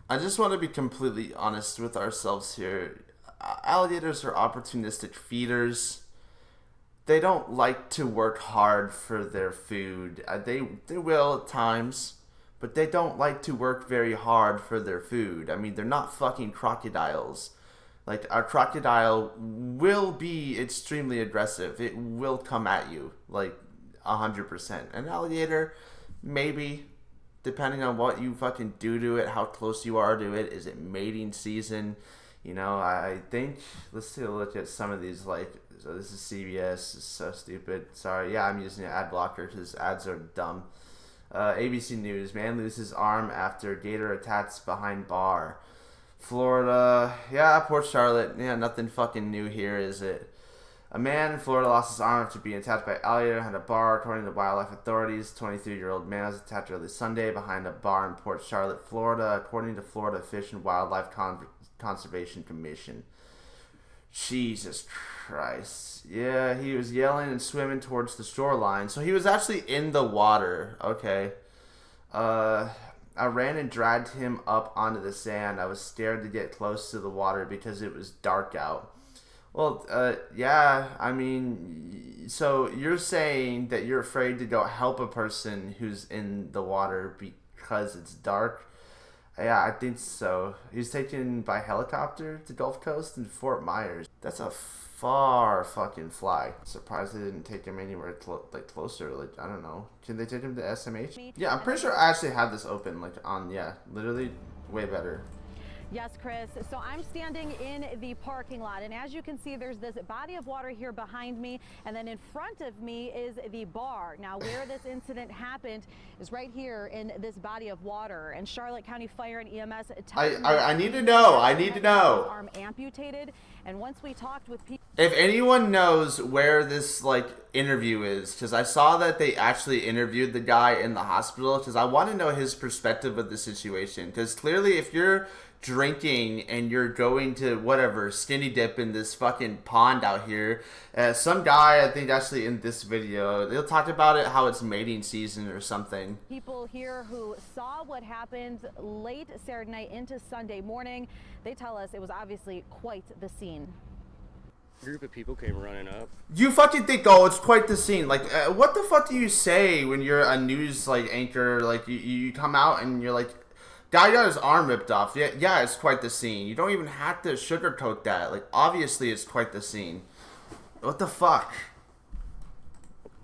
I just want to be completely honest with ourselves here. Alligators are opportunistic feeders. They don't like to work hard for their food. They will at times, but they don't like to work very hard for their food. I mean, they're not fucking crocodiles. Like, our crocodile will be extremely aggressive. It will come at you, like, 100%. An alligator, maybe, depending on what you fucking do to it, how close you are to it. Is it mating season? You know, I think, let's take a look at some of these, like, so this is CBS. It's so stupid. Sorry, yeah, I'm using an ad blocker because ads are dumb. ABC News, man loses arm after gator attacks behind bar. Florida, yeah, Port Charlotte, yeah, nothing fucking new here, is it? A man in Florida lost his arm after being attacked by alligator at a bar, according to wildlife authorities. 23-year-old man was attacked early Sunday behind a bar in Port Charlotte, Florida, according to Florida Fish and Wildlife Conservation Commission. Jesus Christ. Yeah, he was yelling and swimming towards the shoreline. So he was actually in the water. Okay. I ran and dragged him up onto the sand. I was scared to get close to the water because it was dark out. Well, yeah, I mean, so you're saying that you're afraid to go help a person who's in the water because it's dark? Yeah, I think so. He was taken by helicopter to Gulf Coast and Fort Myers. That's a far fucking fly. Surprised they didn't take him anywhere closer. Like, I don't know. Can they take him to SMH? Yeah, I'm pretty sure I actually have this open. Like, on, yeah, literally way better. Yes, Chris. So I'm standing in the parking lot, and as you can see, there's this body of water here behind me, and then in front of me is the bar. Now, where this incident happened is right here in this body of water, and Charlotte County Fire and EMS. I need to know. I need to know. Arm amputated, and once we talked with people. If anyone knows where this, like, interview is, because I saw that they actually interviewed the guy in the hospital, because I want to know his perspective of the situation, because clearly if you're drinking and you're going to whatever skinny dip in this fucking pond out here, some guy, I think actually in this video, they'll talk about it, how it's mating season or something. People here who saw what happened late Saturday night into Sunday morning, they tell us it was obviously quite the scene. A group of people came running up. You fucking think, oh, it's quite the scene. Like, what the fuck do you say when you're a news, like, anchor? Like, you come out and you're like, guy got his arm ripped off. Yeah, it's quite the scene. You don't even have to sugarcoat that. Like, obviously it's quite the scene. What the fuck?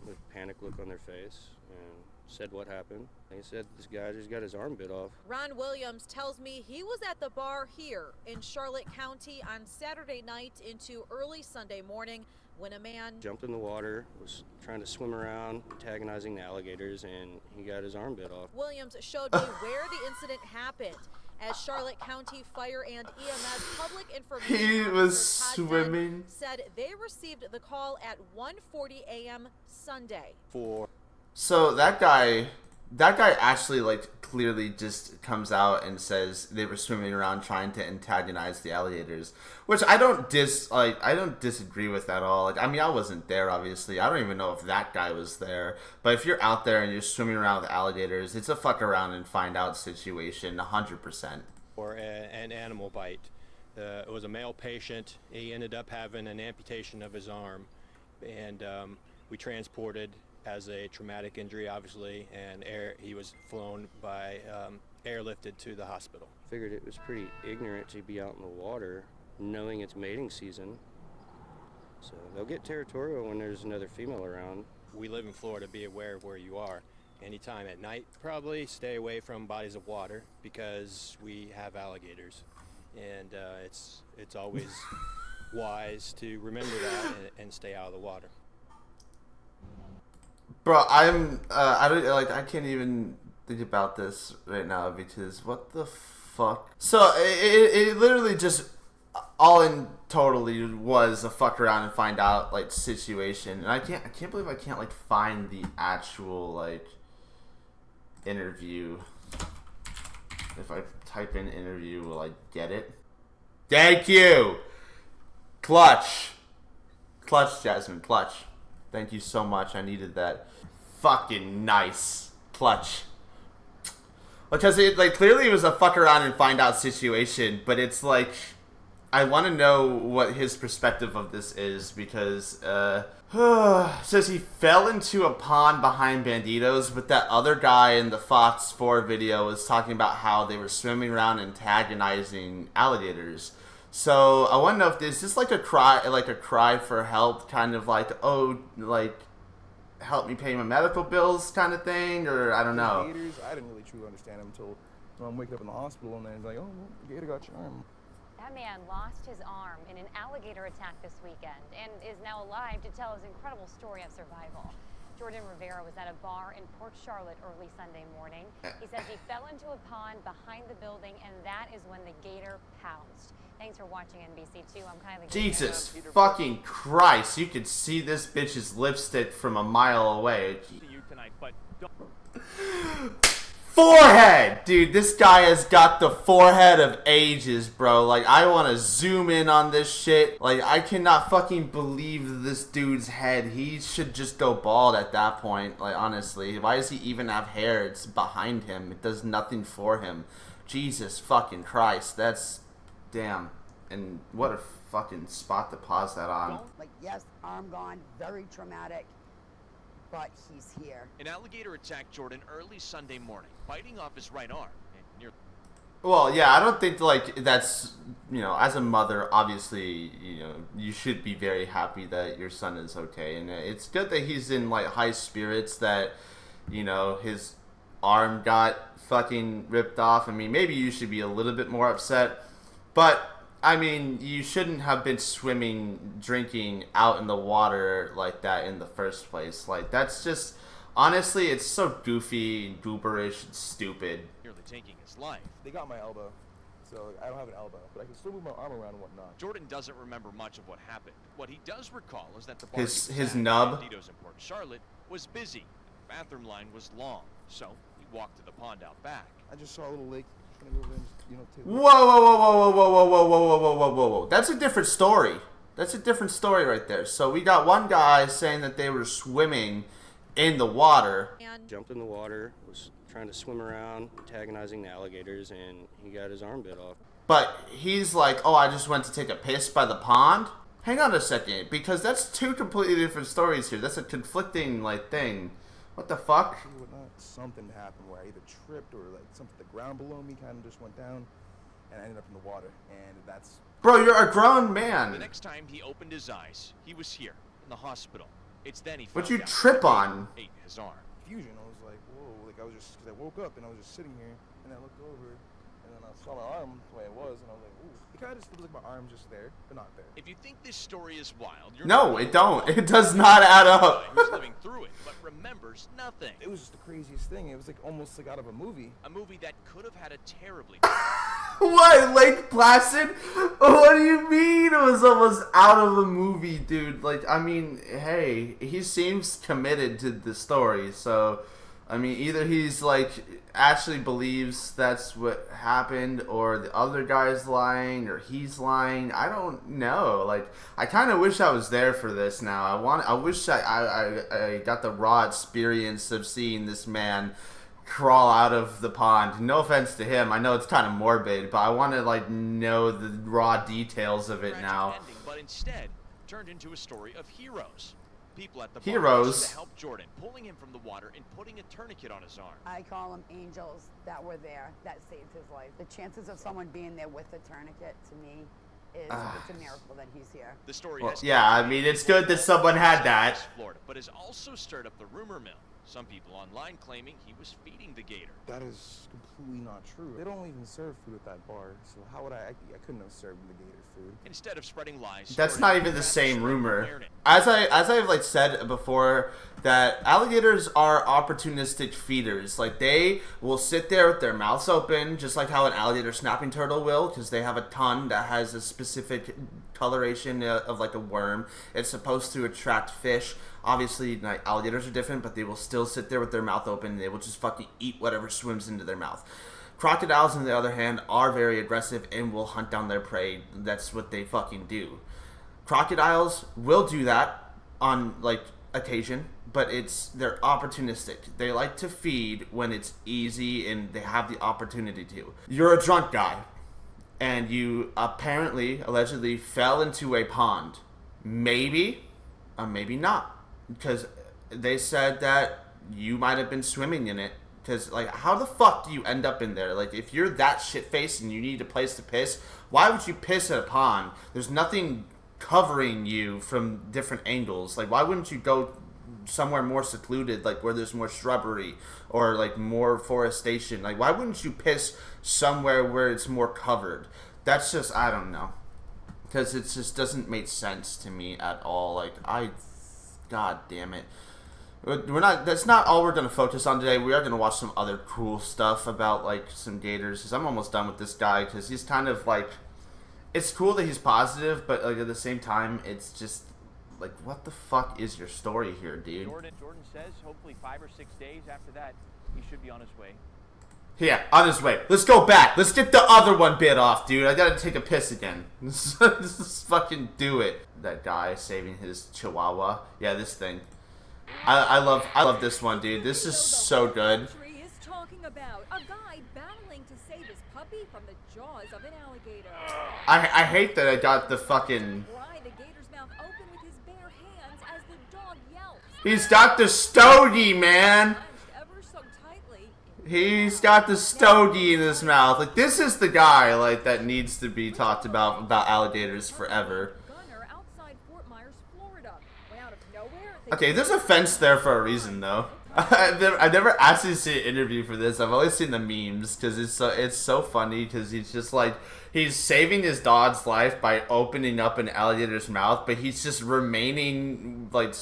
With a panic look on their face and said what happened. They said this guy just got his arm bit off. Ron Williams tells me he was at the bar here in Charlotte County on Saturday night into early Sunday morning when a man jumped in the water, was trying to swim around, antagonizing the alligators, and he got his arm bit off. Williams showed me where the incident happened. As Charlotte County Fire and EMS public information He officer was Todd swimming. Dunn said they received the call at 1:40 a.m. Sunday. So that guy actually, like, clearly just comes out and says they were swimming around trying to antagonize the alligators, which I don't disagree with at all. Like, I mean, I wasn't there, obviously. I don't even know if that guy was there. But if you're out there and you're swimming around with alligators, it's a fuck around and find out situation, 100%. Or an animal bite. It was a male patient. He ended up having an amputation of his arm, and we transported as a traumatic injury, obviously, and he was flown by airlifted to the hospital. Figured it was pretty ignorant to be out in the water knowing it's mating season. So they'll get territorial when there's another female around. We live in Florida. Be aware of where you are. Anytime at night, probably stay away from bodies of water because we have alligators, and it's always wise to remember that and stay out of the water. Bro, I can't even think about this right now because what the fuck? So it literally just all in totally was a fuck around and find out, like, situation, and I can't believe I can't, like, find the actual, like, interview. If I type in interview, will I get it? Thank you! Clutch, Jasmine, clutch. Thank you so much. I needed that. Fucking nice. Clutch. Because it, like, clearly it was a fuck around and find out situation, but it's like, I want to know what his perspective of this is, because, says he fell into a pond behind Banditos, but that other guy in the Fox 4 video was talking about how they were swimming around antagonizing alligators. So I want to know if this is like a cry for help, kind of like, oh, like, help me pay my medical bills kind of thing, or I don't know. Gators, I didn't really truly understand him until I'm waking up in the hospital and then he's like, oh, well, Gator got your arm. That man lost his arm in an alligator attack this weekend and is now alive to tell his incredible story of survival. Jordan Rivera was at a bar in Port Charlotte early Sunday morning. He says he fell into a pond behind the building, and that is when the gator pounced. Thanks for watching NBC2. I'm Kylie. Jesus fucking Christ, you could see this bitch's lipstick from a mile away. Forehead! Dude, this guy has got the forehead of ages, bro. Like, I want to zoom in on this shit. Like, I cannot fucking believe this dude's head. He should just go bald at that point. Like, honestly. Why does he even have hair? It's behind him. It does nothing for him. Jesus fucking Christ. That's... Damn. And what a fucking spot to pause that on. Like, yes, arm gone. Very traumatic. But he's here. An alligator attacked Jordan early Sunday morning, biting off his right arm. Well, yeah, I don't think, like, that's, you know, as a mother, obviously, you know, you should be very happy that your son is okay. And it's good that he's in, like, high spirits, that, you know, his arm got fucking ripped off. I mean, maybe you should be a little bit more upset. But, I mean, you shouldn't have been swimming, drinking out in the water like that in the first place. Like, that's just, honestly, it's so goofy, gooberish, and stupid. Nearly taking his life. They got my elbow, so I don't have an elbow, but I can still move my arm around and whatnot. Jordan doesn't remember much of what happened. What he does recall is that the bar his nub, Banditos in Port Charlotte, was busy. The bathroom line was long, so he walked to the pond out back. I just saw a little lake. Whoa, whoa, whoa, whoa, whoa, whoa, whoa, whoa, whoa, whoa, whoa, whoa, whoa. That's a different story. That's a different story right there. So we got one guy saying that they were swimming in the water. Jumped in the water, was trying to swim around, antagonizing the alligators, and he got his arm bit off. But he's like, oh, I just went to take a piss by the pond? Hang on a second, because that's two completely different stories here. That's a conflicting, like, thing. What the fuck? Something happened where I either tripped or like something, the ground below me kind of just went down and I ended up in the water, and that's... Bro, you're a grown man. The next time he opened his eyes, he was here in the hospital. It's then he What'd you trip on? Ate his arm. Fusion, I was like, whoa, like I was just, because I woke up and I was just sitting here and I looked over and then I saw my arm the way it was and I was like, ooh. It kind of just looked like my arm just there, but not there. If you think this story is wild, you're no, it don't. It does not add up. He's living through it, but remembers nothing. It was just the craziest thing. It was like almost like out of a movie. A movie that could have had a terribly... What? Lake Placid? What do you mean it was almost out of a movie, dude? Like, I mean, hey, he seems committed to the story, so... I mean, either he's, like, actually believes that's what happened, or the other guy's lying, or he's lying. I don't know. Like, I kind of wish I was there for this now. I wish I got the raw experience of seeing this man crawl out of the pond. No offense to him. I know it's kind of morbid, but I want to, like, know the raw details of it now. Ending, but instead, turned into a story of heroes. People at the heroes to help Jordan, pulling him from the water and putting a tourniquet on his arm. I call them angels that were there that saved his life. The chances of someone being there with a tourniquet, to me, is it's a miracle that he's here. The story well, yeah, I mean, it's good that someone had that. Florida, but has also stirred up the rumor mill. Some people online claiming he was feeding the gator. That is completely not true. They don't even serve food at that bar, so how would I couldn't have served the gator food. Instead of spreading lies, that's not even the same rumor. As I've like said before, that alligators are opportunistic feeders. Like, they will sit there with their mouths open, just like how an alligator snapping turtle will, because they have a tongue that has a specific coloration of like a worm. It's supposed to attract fish. Obviously, like, alligators are different, but they will still sit there with their mouth open, and they will just fucking eat whatever swims into their mouth. Crocodiles, on the other hand, are very aggressive and will hunt down their prey. That's what they fucking do. Crocodiles will do that on, like, occasion, but they're opportunistic. They like to feed when it's easy and they have the opportunity to. You're a drunk guy, and you allegedly fell into a pond. Maybe, or maybe not, because they said that you might have been swimming in it. Because, like, how the fuck do you end up in there? Like, if you're that shit-faced and you need a place to piss, why would you piss at a pond? There's nothing covering you from different angles. Like, why wouldn't you go somewhere more secluded, like where there's more shrubbery or, like, more forestation? Like, why wouldn't you piss somewhere where it's more covered? That's just, I don't know. Because it just doesn't make sense to me at all. Like, God damn it. That's not all we're going to focus on today. We are going to watch some other cool stuff about, like, some gators. Because I'm almost done with this guy. Because he's kind of, like... It's cool that he's positive, but, like, at the same time, it's just... Like, what the fuck is your story here, dude? Jordan says hopefully 5 or 6 days after that, he should be on his way. Yeah, on his way. Let's go back. Let's get the other one bit off, dude. I gotta take a piss again. Let's fucking do it. That guy saving his chihuahua. Yeah, this thing. I love this one, dude. This is so good. Is talking about a guy battling to save his puppy from the jaws of an alligator. I hate that I got the fucking... Pry the gator's mouth open with his bare hands as the dog yelps. He's got the stogie, man. Ever so tightly. He's got the stogie in his mouth. Like, this is the guy, like, that needs to be talked about alligators forever. Okay, there's a fence there for a reason, though. I've never actually seen an interview for this. I've only seen the memes because it's so funny because he's just like he's saving his dog's life by opening up an alligator's mouth, but he's just remaining like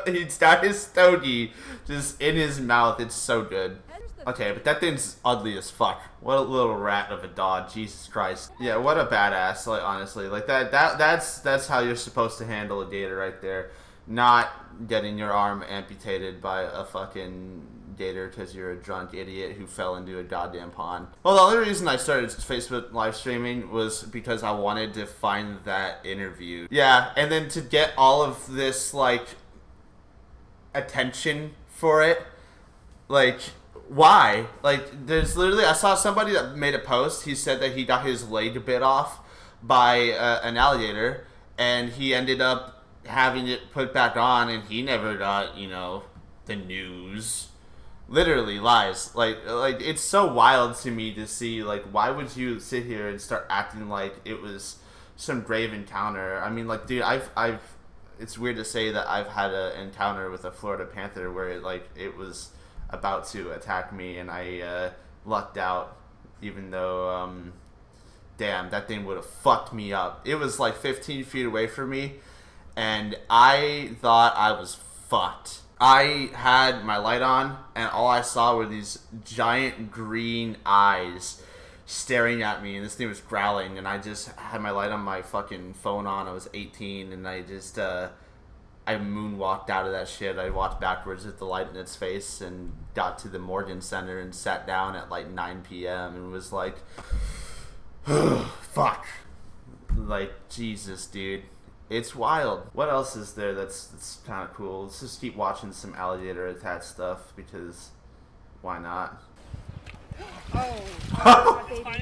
he's got his stogie just in his mouth. It's so good. Okay, but that thing's ugly as fuck. What a little rat of a dog, Jesus Christ. Yeah, what a badass, like, honestly. Like, that's how you're supposed to handle a gator right there. Not getting your arm amputated by a fucking gator because you're a drunk idiot who fell into a goddamn pond. Well, the only reason I started Facebook live streaming was because I wanted to find that interview. Yeah, and then to get all of this, like, attention for it, like... Why? Like, there's literally... I saw somebody that made a post. He said that he got his leg bit off by an alligator, and he ended up having it put back on, and he never got, you know, the news. Literally lies. Like it's so wild to me to see, like, why would you sit here and start acting like it was some grave encounter? I mean, like, dude, I've it's weird to say that I've had an encounter with a Florida panther where it was about to attack me and I lucked out, even though damn, that thing would have fucked me up. It was like 15 feet away from me and I thought I was fucked. I had my light on and all I saw were these giant green eyes staring at me and this thing was growling and I just had my light on my fucking phone on. I was 18 and I just I moonwalked out of that shit. I walked backwards with the light in its face and got to the Morgan Center and sat down at like 9 p.m. and was like, fuck. Like, Jesus, dude. It's wild. What else is there that's kind of cool? Let's just keep watching some alligator attached stuff because why not?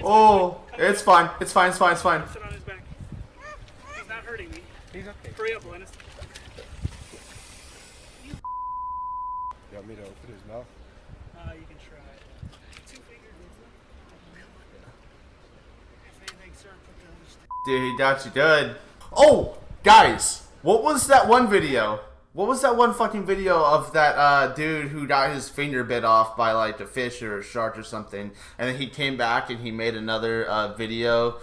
Oh, it's fine. It's fine. It's fine. It's fine. Sit on his back. He's not hurting me. He's okay. Hurry up, Linus. You want me to open his mouth? You can try. 2 fingers. If anything, sir, put the Dude, he got you good. Oh, guys, what was that one video? What was that one fucking video of that dude who got his finger bit off by like a fish or a shark or something, and then he came back and he made another video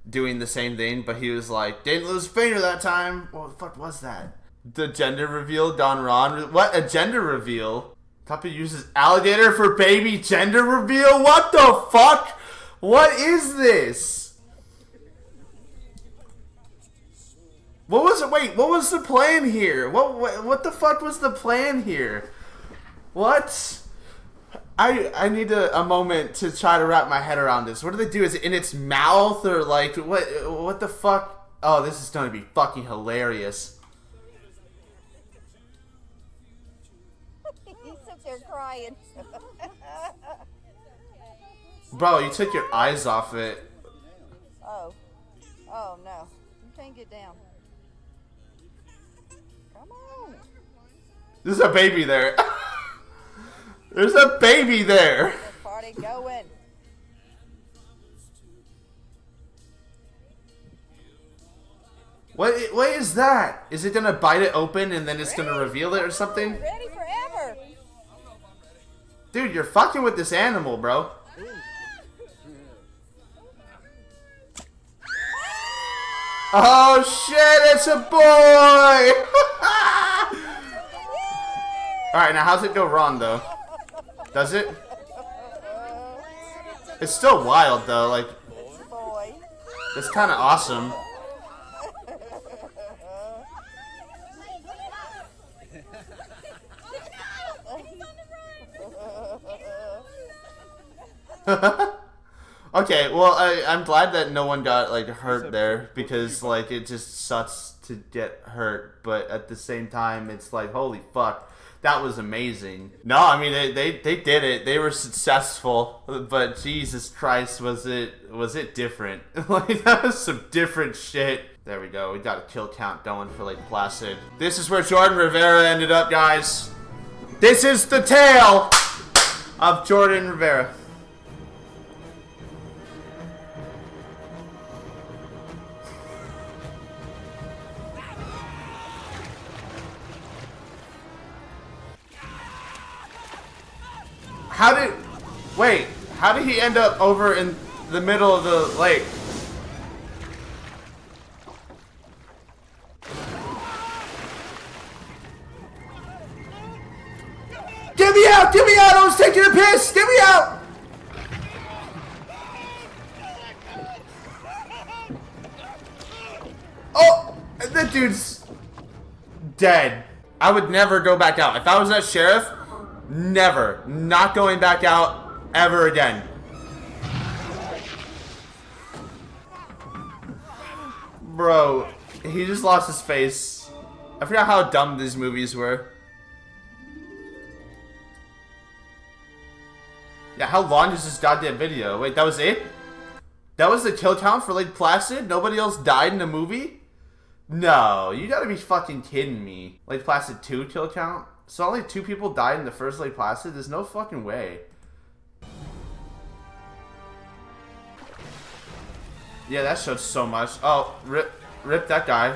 doing the same thing, but he was like, didn't lose a finger that time. What the fuck was that? The gender reveal gone wrong. What? A gender reveal? Tuppy uses alligator for baby gender reveal? What the fuck? What is this? What was it? Wait, what was the plan here? What the fuck was the plan here? What? I need a moment to try to wrap my head around this. What do they do? Is it in its mouth or like what the fuck? Oh, this is gonna be fucking hilarious. crying. Bro, you took your eyes off it. Oh. Oh, no. You can't get down. Come on. There's a baby there. There's a baby there. Get the party going. What is that? Is it gonna bite it open and then it's gonna reveal it or something? Ready forever. Dude, you're fucking with this animal, bro. Oh shit, it's a boy! Alright, now how's it go wrong though? Does it? It's still wild though, like, it's kinda awesome. Okay, well, I'm glad that no one got, like, hurt there, because, like, it just sucks to get hurt, but at the same time, it's like, holy fuck, that was amazing. No, I mean, they did it, they were successful, but Jesus Christ, was it different. Like, that was some different shit. There we go, we got a kill count going for Lake Placid. This is where Jordan Rivera ended up, guys. This is the tale of Jordan Rivera. How did he end up over in the middle of the lake? Get me out! Get me out! I was taking a piss! Get me out! Oh! That dude's dead. I would never go back out. If I was that sheriff, never. Not going back out ever again. Bro, he just lost his face. I forgot how dumb these movies were. Yeah, how long is this goddamn video? Wait, that was it? That was the kill count for Lake Placid? Nobody else died in the movie? No, you gotta be fucking kidding me. Lake Placid 2 kill count? So only 2 people died in the first Lake Placid? There's no fucking way. Yeah, that showed so much. Oh, rip that guy.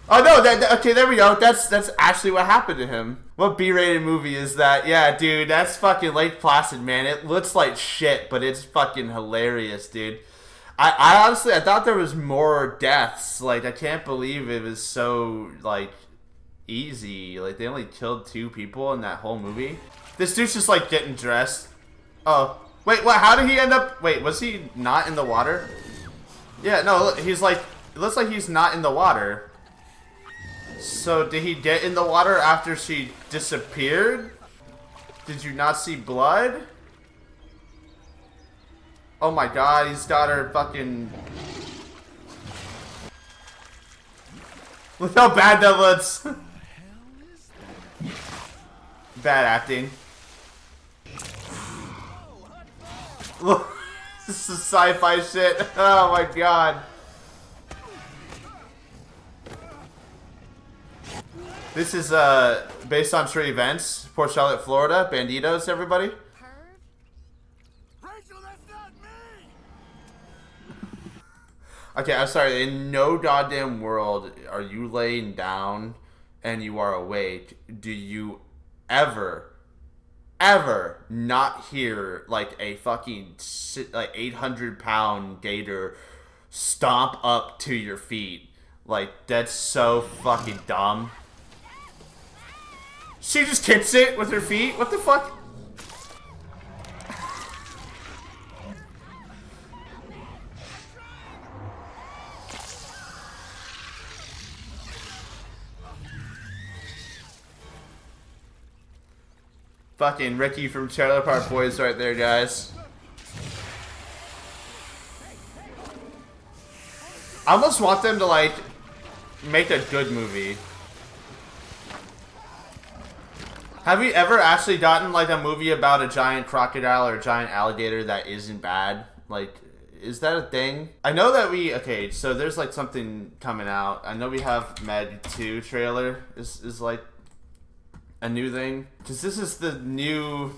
Oh no, okay, there we go. That's actually what happened to him. What B-rated movie is that? Yeah, dude, that's fucking Lake Placid, man. It looks like shit, but it's fucking hilarious, dude. I honestly, I thought there was more deaths. Like, I can't believe it was so, like, easy. Like, they only killed 2 people in that whole movie. This dude's just, like, getting dressed. Oh, wait, what? How did he end up? Wait, was he not in the water? Yeah, no, he's like, it looks like he's not in the water. So, did he get in the water after she disappeared? Did you not see blood? Oh my god, he's got her fucking... Look how bad that looks. Bad acting. Look, this is sci-fi shit. Oh my god. This is based on true events. Port Charlotte, Florida. Banditos, everybody. Okay, I'm sorry. In no goddamn world are you laying down and you are awake. Do you ever not hear like a fucking like 800-pound gator stomp up to your feet? Like, that's so fucking dumb. She just kicks it with her feet? What the fuck? Fucking Ricky from Trailer Park Boys right there, guys. I almost want them to, like, make a good movie. Have you ever actually gotten like a movie about a giant crocodile or a giant alligator that isn't bad? Like, is that a thing? I know that okay, so there's like something coming out. I know we have Meg 2 trailer is like a new thing. Because this is the new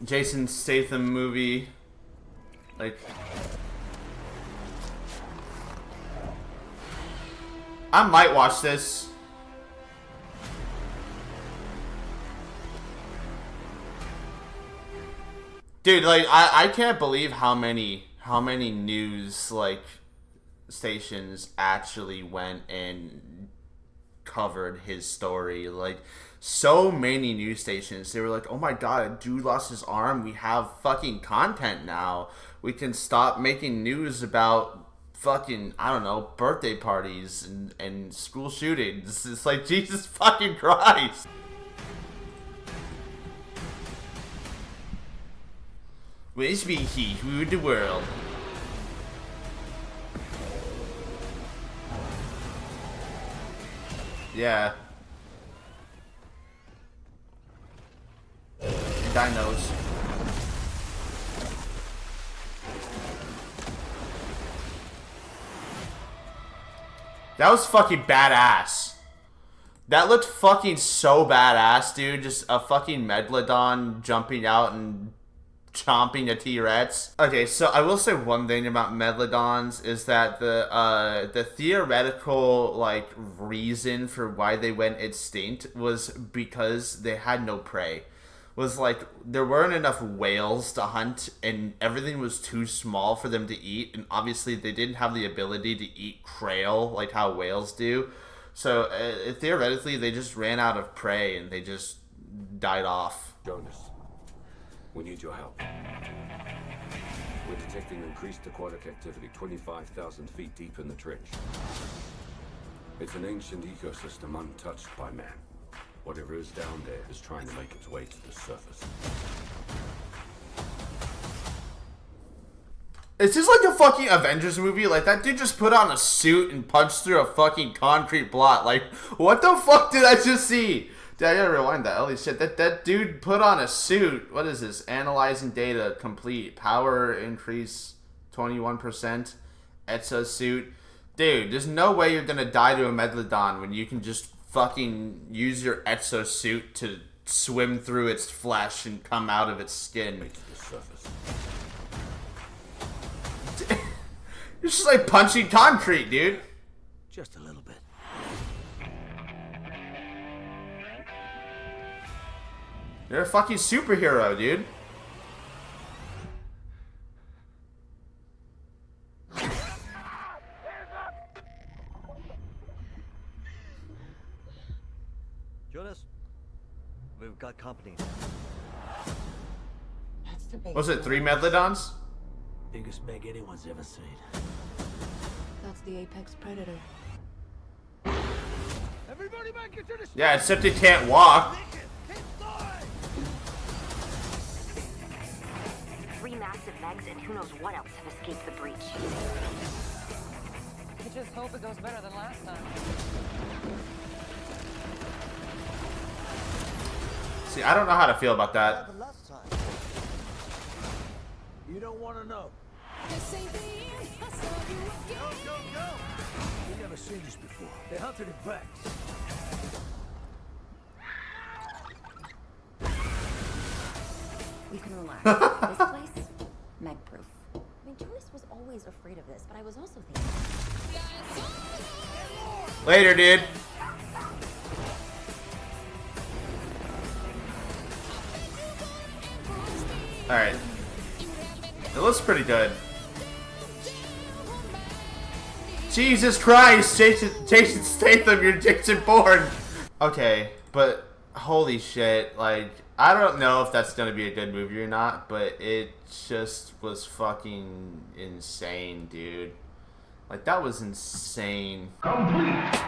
Jason Statham movie. Like, I might watch this. Dude, like, I can't believe how many news, like, stations actually went and covered his story. Like, so many news stations, they were like, oh my god, a dude lost his arm, we have fucking content now. We can stop making news about fucking, I don't know, birthday parties and school shootings. It's like, Jesus fucking Christ. Wish me he who ruled the world. Yeah. Dinos. That was fucking badass. That looked fucking so badass, dude. Just a fucking Megalodon jumping out and chomping a T-Rex. Okay, so I will say one thing about Megalodons is that the theoretical like reason for why they went extinct was because they had no prey. Was like there weren't enough whales to hunt and everything was too small for them to eat, and obviously they didn't have the ability to eat krill like how whales do. So theoretically they just ran out of prey and they just died off. Jonas, we need your help. We're detecting increased aquatic activity 25,000 feet deep in the trench. It's an ancient ecosystem untouched by man. Whatever is down there is trying to make its way to the surface. It's just like a fucking Avengers movie. Like, that dude just put on a suit and punched through a fucking concrete block. Like, what the fuck did I just see? Dude, I gotta rewind that. Holy shit. That dude put on a suit. What is this? Analyzing data complete. Power increase 21%. Exosuit. Dude, there's no way you're gonna die to a Megalodon when you can just fucking use your exosuit to swim through its flesh and come out of its skin. Make to the surface. It's just like punching concrete, dude. Just a little bit. You're a fucking superhero, dude. Jonas, we've got company. That's the big Was it 3 Megalodons? Biggest meg anyone's ever seen. That's the apex predator. Everybody back into the Yeah, except it can't walk. 3 massive megs and who knows what else have escaped the breach. I just hope it goes better than last time. See, I don't know how to feel about that. Last time. You don't want to know. Go! We've never seen this before. They hunted in packs. You can relax. This place, Meg-proof. I mean, Jonas was always afraid of this, but I was also thinking... Later, dude. Alright. It looks pretty good. Jesus Christ! Jason Statham, you're Jason Bourne! Okay, but holy shit, like, I don't know if that's gonna be a good movie or not, but it just was fucking insane, dude. Like, that was insane. Complete!